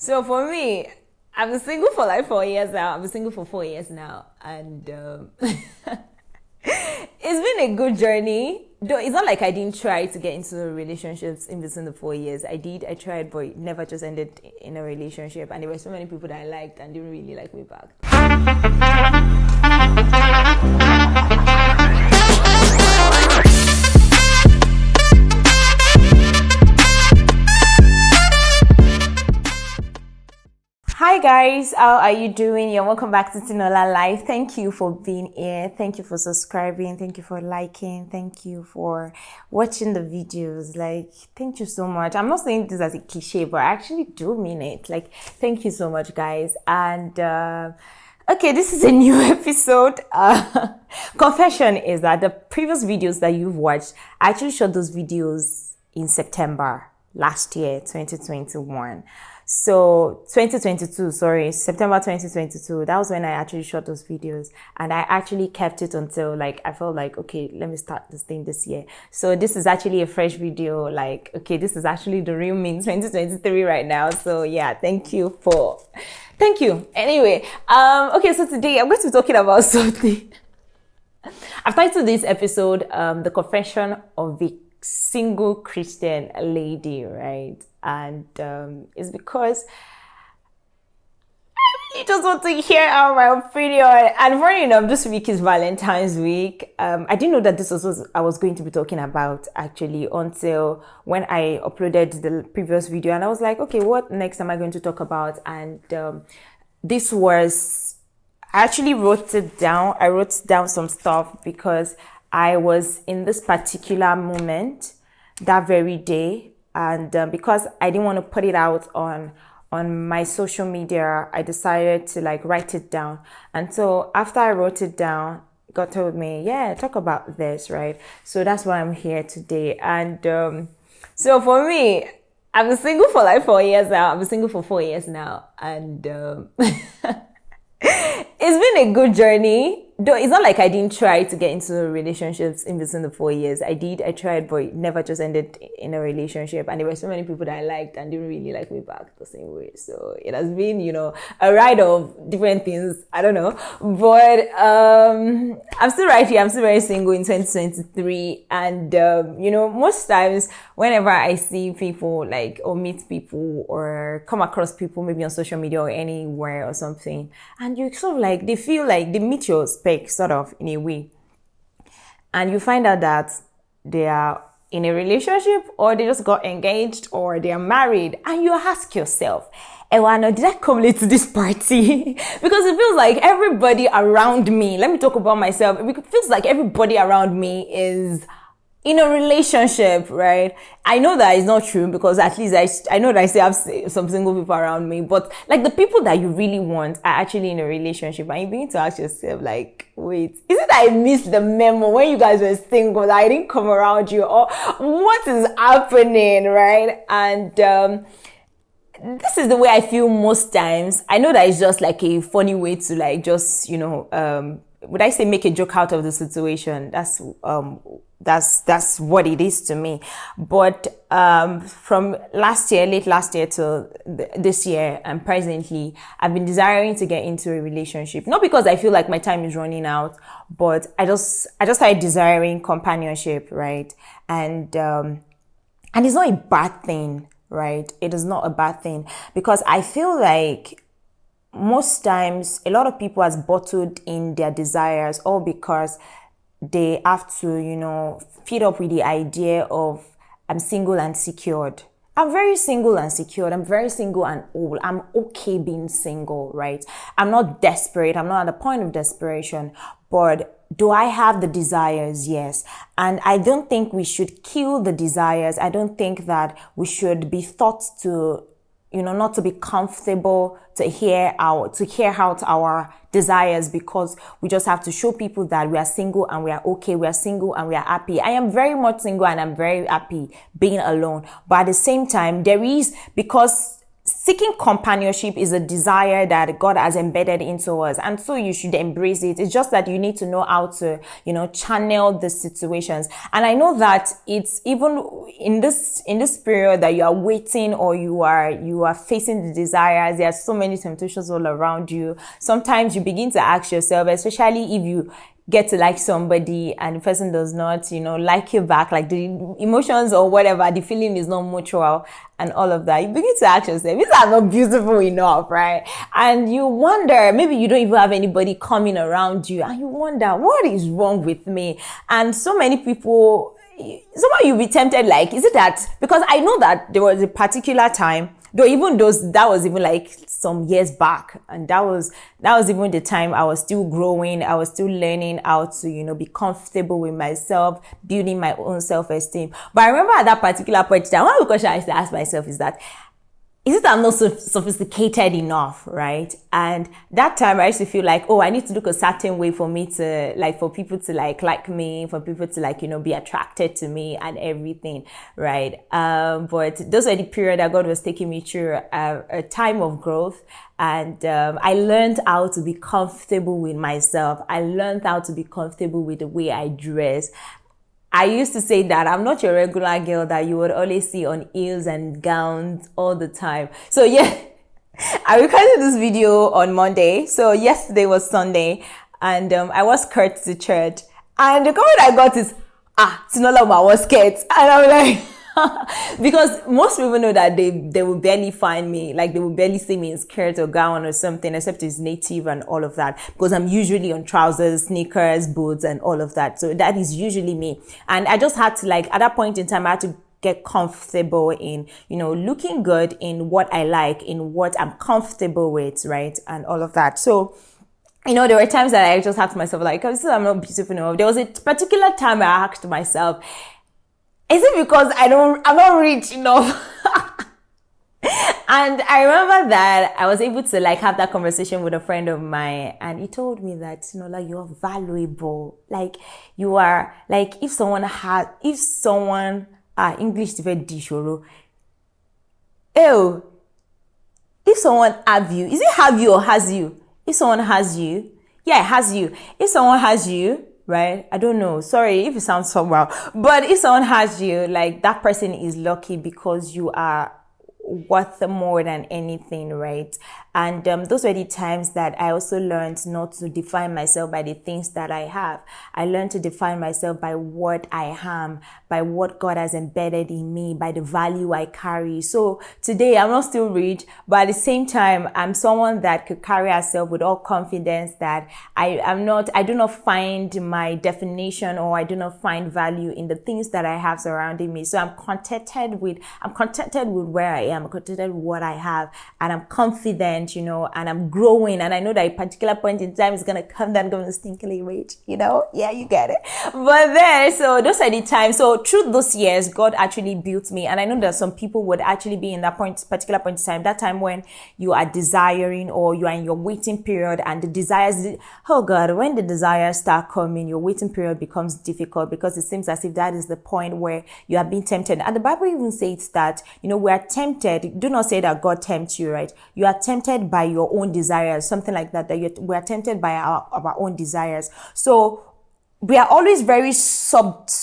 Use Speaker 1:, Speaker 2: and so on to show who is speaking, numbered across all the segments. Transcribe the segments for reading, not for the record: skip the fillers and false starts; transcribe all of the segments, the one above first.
Speaker 1: So for me, I've been single for like 4 years now. I've been single for 4 years now, and it's been a good journey. Though it's not like I didn't try to get into relationships in between the 4 years. I did. I tried, but it never just ended in a relationship. And there were so many people that I liked and didn't really like me back. Hi guys, how are you doing? You're welcome back to Tinola Life. Thank you for being here. Thank you for subscribing. Thank you for liking. Thank you for watching the videos. Thank you so much. I'm not saying this as a cliche, but I actually do mean it. Thank you so much, guys. And okay, this is a new episode. Confession is that the previous videos that you've watched, I actually shot those videos in September last year, 2021. So 2022, September 2022, that was when I actually shot those videos, and I actually kept it until I felt like, okay, let me start this thing this year. So this is actually a fresh video, okay, this is actually the real me 2023 right now. So yeah, thank you. Anyway, okay, so today I'm going to be talking about something. I've titled this episode, The Confession of a Single Christian Lady, right? And it's because I really just want to hear out my opinion. And funny enough, this week is Valentine's week. I didn't know that this was what I was going to be talking about actually until when I uploaded the previous video, and I was like, okay, what next am I going to talk about? And this was, I actually wrote it down. I wrote down some stuff because I was in this particular moment that very day. And because I didn't want to put it out on my social media, I decided to write it down. And so after I wrote it down, God told me, yeah, talk about this, right? So that's why I'm here today. And so for me, I've been single for 4 years now. I've been single for 4 years now. And it's been a good journey. Though it's not like I didn't try to get into relationships in between the 4 years. I did. I tried, but it never just ended in a relationship. And there were so many people that I liked and didn't really like me back the same way. So it has been, a ride of different things. I don't know. But I'm still right here. I'm still very single in 2023. And, most times whenever I see people or meet people or come across people maybe on social media or anywhere or something, and you sort of they feel like they meet your spec sort of in a way, and you find out that they are in a relationship or they just got engaged or they are married, and you ask yourself, Ewana, did I come late to this party? Because it feels like everybody around me, let me talk about myself, it feels like everybody around me is in a relationship, right? I know that it's not true because at least I know that I still have some single people around me, but the people that you really want are actually in a relationship, and you begin to ask yourself wait, is it that I missed the memo when you guys were single that I didn't come around you, or what is happening, right? And this is the way I feel most times. I know that it's just a funny way to would I say make a joke out of the situation? That's what it is to me. But from late last year to this year and presently, I've been desiring to get into a relationship. Not because I feel like my time is running out, but I just started desiring companionship, right? And it's not a bad thing, right? It is not a bad thing, because I feel like most times a lot of people has bottled in their desires, all because they have to, feed up with the idea of I'm single and secured. I'm very single and secured. I'm very single and old. I'm okay being single, right? I'm not desperate. I'm not at the point of desperation. But do I have the desires? Yes. And I don't think we should kill the desires. I don't think that we should be taught to not to be comfortable to hear out our desires, because we just have to show people that we are single and we are okay, we are single and we are happy. I am very much single and I'm very happy being alone. But at the same time, because seeking companionship is a desire that God has embedded into us. And so you should embrace it. It's just that you need to know how to, channel the situations. And I know that it's even in this period that you are waiting or you are facing the desires. There are so many temptations all around you. Sometimes you begin to ask yourself, especially if you get to like somebody and the person does not, like you back, like the emotions or whatever, the feeling is not mutual and all of that. You begin to ask yourself, these are not beautiful enough, right? And you wonder, maybe you don't even have anybody coming around you and you wonder, what is wrong with me? And so many people, somehow you'll be tempted, like, is it that? Because I know that there was a particular time, though even that was even like some years back, and that was even the time I was still growing, I was still learning how to, be comfortable with myself, building my own self-esteem. But I remember at that particular point in time, one of the questions I used to ask myself is that, is it I'm not so sophisticated enough, right? And that time I used to feel like, I need to look a certain way for me to, like, for people to like me, for people to be attracted to me and everything, right? But those are the period that God was taking me through a time of growth. And I learned how to be comfortable with myself. I learned how to be comfortable with the way I dress. I used to say that I'm not your regular girl that you would always see on heels and gowns all the time. So yeah, I recorded this video on Monday. So yesterday was Sunday and I was skirt to church. And the comment I got is, Tinola was skirt. And I'm like, because most people know that they will barely find me, like they will barely see me in skirt or gown or something, except it's native and all of that, because I'm usually on trousers, sneakers, boots and all of that. So that is usually me. And I just had to, like, at that point in time, I had to get comfortable in, looking good in what I like, in what I'm comfortable with, right? And all of that. So, there were times that I just asked myself, like, I'm not beautiful enough. There was a particular time I asked myself, is it because I'm not rich enough? And I remember that I was able to have that conversation with a friend of mine, and he told me that, you're valuable. Like, you are, like, if someone, English is very dishoro. If someone have you, is it have you or has you? If someone has you, yeah, it has you. If someone has you, right? I don't know. Sorry if it sounds somehow, but if someone has you, like, that person is lucky because you are worth more than anything, right? And those were the times that I also learned not to define myself by the things that I have. I learned to define myself by what I am, by what God has embedded in me, by the value I carry. So today I'm not still rich, but at the same time, I'm someone that could carry herself with all confidence that I do not find my definition or I do not find value in the things that I have surrounding me. So I'm contented with where I am, I'm contented with what I have, and I'm confident, and I'm growing. And I know that a particular point in time is going to come down, going to stinkily rich, yeah, you get it. But then, so those are the times. So through those years, God actually built me. And I know that some people would actually be in that particular point in time, that time when you are desiring or you are in your waiting period and the desires, oh God, when the desires start coming, your waiting period becomes difficult because it seems as if that is the point where you are being tempted. And the Bible even says that, we are tempted. Do not say that God tempts you, right? You are tempted by your own desires, something like that, we are tempted by our own desires. So we are always very subjective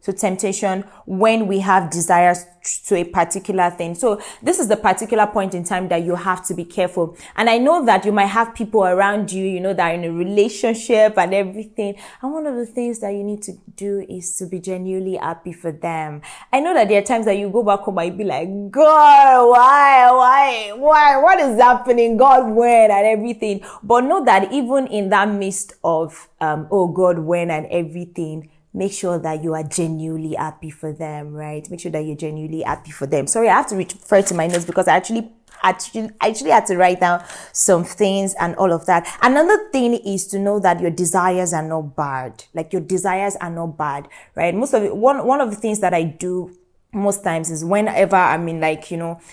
Speaker 1: to temptation when we have desires to a particular thing. So this is the particular point in time that you have to be careful. And I know that you might have people around you, that are in a relationship and everything. And one of the things that you need to do is to be genuinely happy for them. I know that there are times that you go back home and you be like, God, why? What is happening? God, when? And everything. But know that even in that midst of, oh God, when and everything, make sure that you are genuinely happy for them, right? Make sure that you're genuinely happy for them. Sorry, I have to refer to my notes because I actually had to write down some things and all of that. Another thing is to know that your desires are not bad. Like, your desires are not bad, right? Most of it, one of the things that I do most times is whenever I'm in,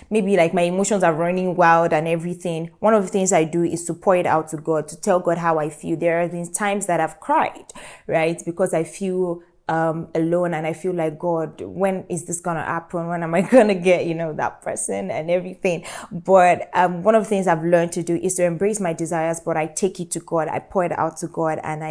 Speaker 1: maybe my emotions are running wild and everything, one of the things I do is to pour it out to God, to tell God how I feel. There have been times that I've cried, right? Because I feel alone, and I feel like, God, when is this gonna happen? When am I gonna get, that person and everything? But one of the things I've learned to do is to embrace my desires, but I take it to God, I pour it out to God, and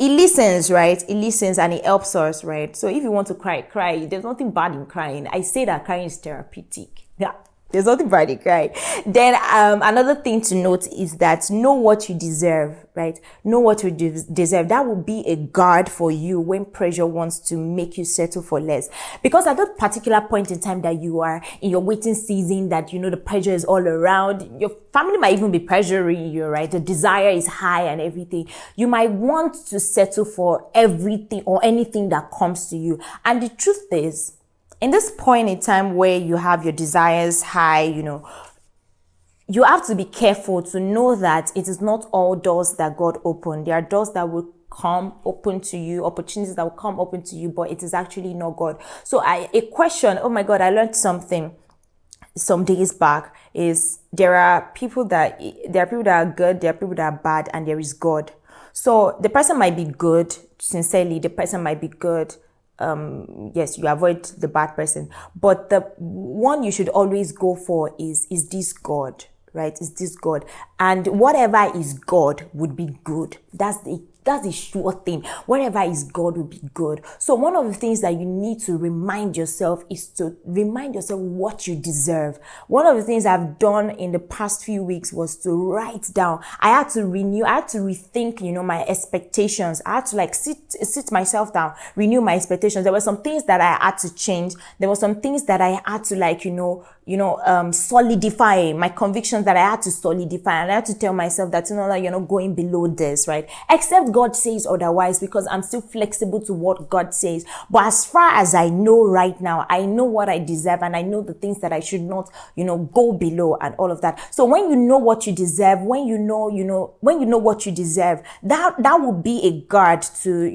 Speaker 1: He listens, right? He listens and He helps us, right? So if you want to cry. There's nothing bad in crying. I say that crying is therapeutic. Yeah. There's nothing bad in crying. Then another thing to note is that know what you deserve, right? Know what you deserve. That will be a guard for you when pressure wants to make you settle for less. Because at that particular point in time that you are in your waiting season, that the pressure is all around, your family might even be pressuring you, right? The desire is high and everything. You might want to settle for everything or anything that comes to you. And the truth is, in this point in time where you have your desires high, you have to be careful to know that it is not all doors that God opened. There are doors that will come open to you, opportunities that will come open to you, but it is actually not God. So a question, oh my God, I learned something some days back, is there are people that are good, there are people that are bad, and there is God. So the person might be good, sincerely, the person might be good. Yes, you avoid the bad person, but the one you should always go for is this God, right? Is this God? And whatever is God would be good. That's the sure thing. Whatever is God will be good. So one of the things that you need to remind yourself is to remind yourself what you deserve. One of the things I've done in the past few weeks was to write down. I had to rethink, my expectations. I had to sit myself down, renew my expectations. There were some things that I had to change. There were some things that I had to solidify, my convictions that I had to solidify. And I had to tell myself that, you're not going below this, right? Except God says otherwise, because I'm still flexible to what God says. But as far as I know right now, I know what I deserve, and I know the things that I should not, go below and all of that. So when you know what you deserve, when you know what you deserve, that will be a guard for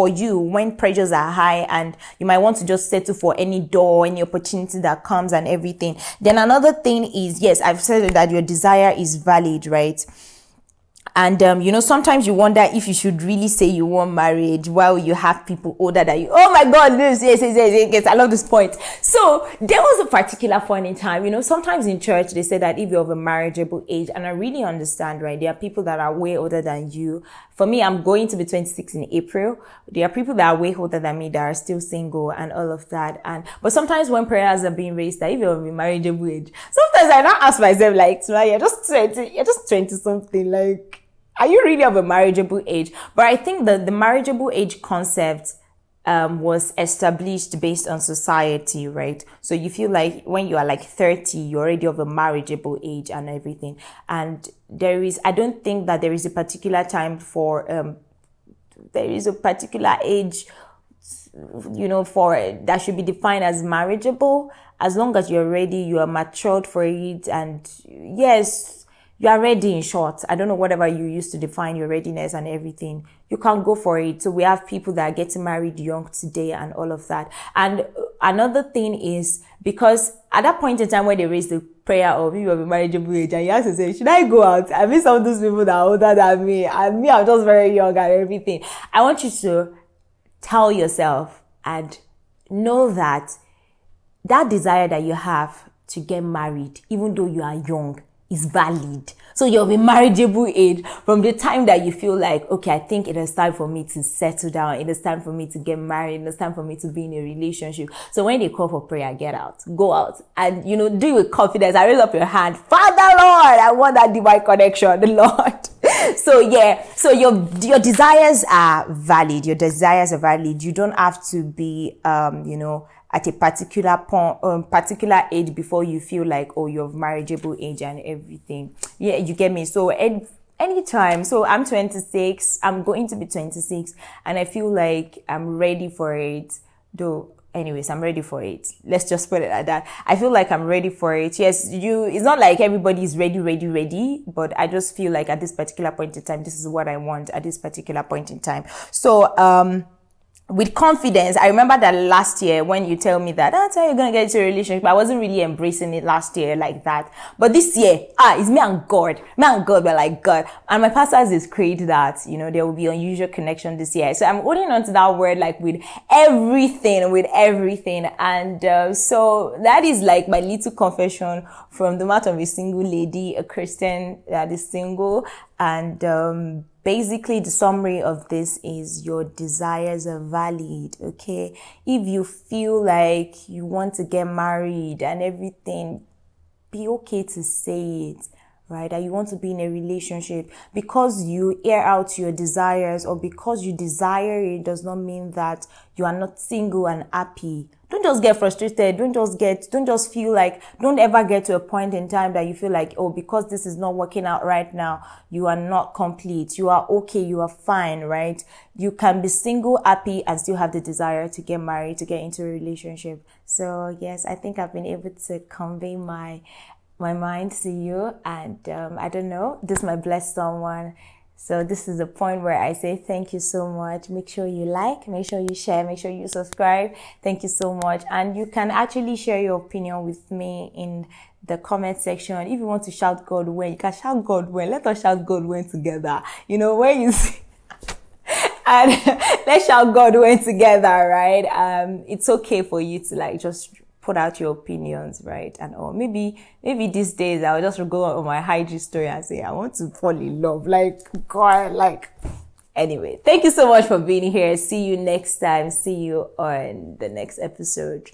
Speaker 1: you when pressures are high and you might want to just settle for any door, any opportunity that comes and everything. Then another thing is, yes, I've said that your desire is valid, right? And, sometimes you wonder if you should really say you want marriage while you have people older than you. Oh my God, yes. I love this point. So there was a particular point in time, sometimes in church, they say that if you're of a marriageable age, and I really understand, right? There are people that are way older than you. For me, I'm going to be 26 in April. There are people that are way older than me that are still single and all of that. But sometimes when prayers are being raised, that if you're of a marriageable age, sometimes I now ask myself, you're just 20 something, are you really of a marriageable age? But I think that the marriageable age concept was established based on society, right? So you feel like when you are 30, you're already of a marriageable age and everything. And I don't think that there is a particular time there is a particular age, for that should be defined as marriageable. As long as you're ready, you are matured for it. And yes, you are ready, in short. I don't know, whatever you used to define your readiness and everything, you can go for it. So we have people that are getting married young today and all of that. And another thing is, because at that point in time when they raise the prayer of you have a marriageable age, and you have to say, should I go out? I mean, some of those people that are older than me, and me, I'm just very young and everything. I want you to tell yourself and know that desire that you have to get married, even though you are young, is valid. So you're of a marriageable age from the time that you feel like, okay, I think it is time for me to settle down. It is time for me to get married. It is time for me to be in a relationship. So when they call for prayer, get out, go out, and do it with confidence. I raise up your hand, Father Lord, I want that divine connection, the Lord. So yeah, so your desires are valid. Your desires are valid. You don't have to be, at a particular age before you feel like, oh, you're of marriageable age and everything. Yeah, you get me? So anytime. So I'm 26. I'm going to be 26. And I feel like I'm ready for it. Though, anyways, I'm ready for it. Let's just put it like that. I feel like I'm ready for it. Yes, it's not like everybody is ready. But I just feel like at this particular point in time, this is what I want at this particular point in time. So, with confidence. I remember that last year when you tell me that that's how you're gonna get into a relationship, I wasn't really embracing it last year like that. But this year, it's me and God. Me and God were like, God. And my pastor has decreed that, there will be unusual connection this year. So I'm holding on to that word like with everything. And so that is like my little confession from the mouth of a single lady, a Christian that is single. And basically, the summary of this is your desires are valid, okay? If you feel like you want to get married and everything, be okay to say it, right? That you want to be in a relationship. Because you air out your desires or because you desire it does not mean that you are not single and happy. Don't just get frustrated. Don't just feel like, don't ever get to a point in time that you feel like, oh, because this is not working out right now, you are not complete. You are okay. You are fine, right? You can be single, happy, and still have the desire to get married, to get into a relationship. So yes, I think I've been able to convey my mind to you. And I don't know, this might bless someone. So this is the point where I say thank you so much. Make sure you like, make sure you share, make sure you subscribe. Thank you so much. And you can actually share your opinion with me in the comment section. If you want to shout God when, you can shout God when. Let us shout God when together. When you see and let's shout God when together, right? It's okay for you to like just put out your opinions, right? And or maybe these days I'll just go on my IG story and say I want to fall in love, like God, like. Anyway, thank you so much for being here. See you next time. See you on the next episode.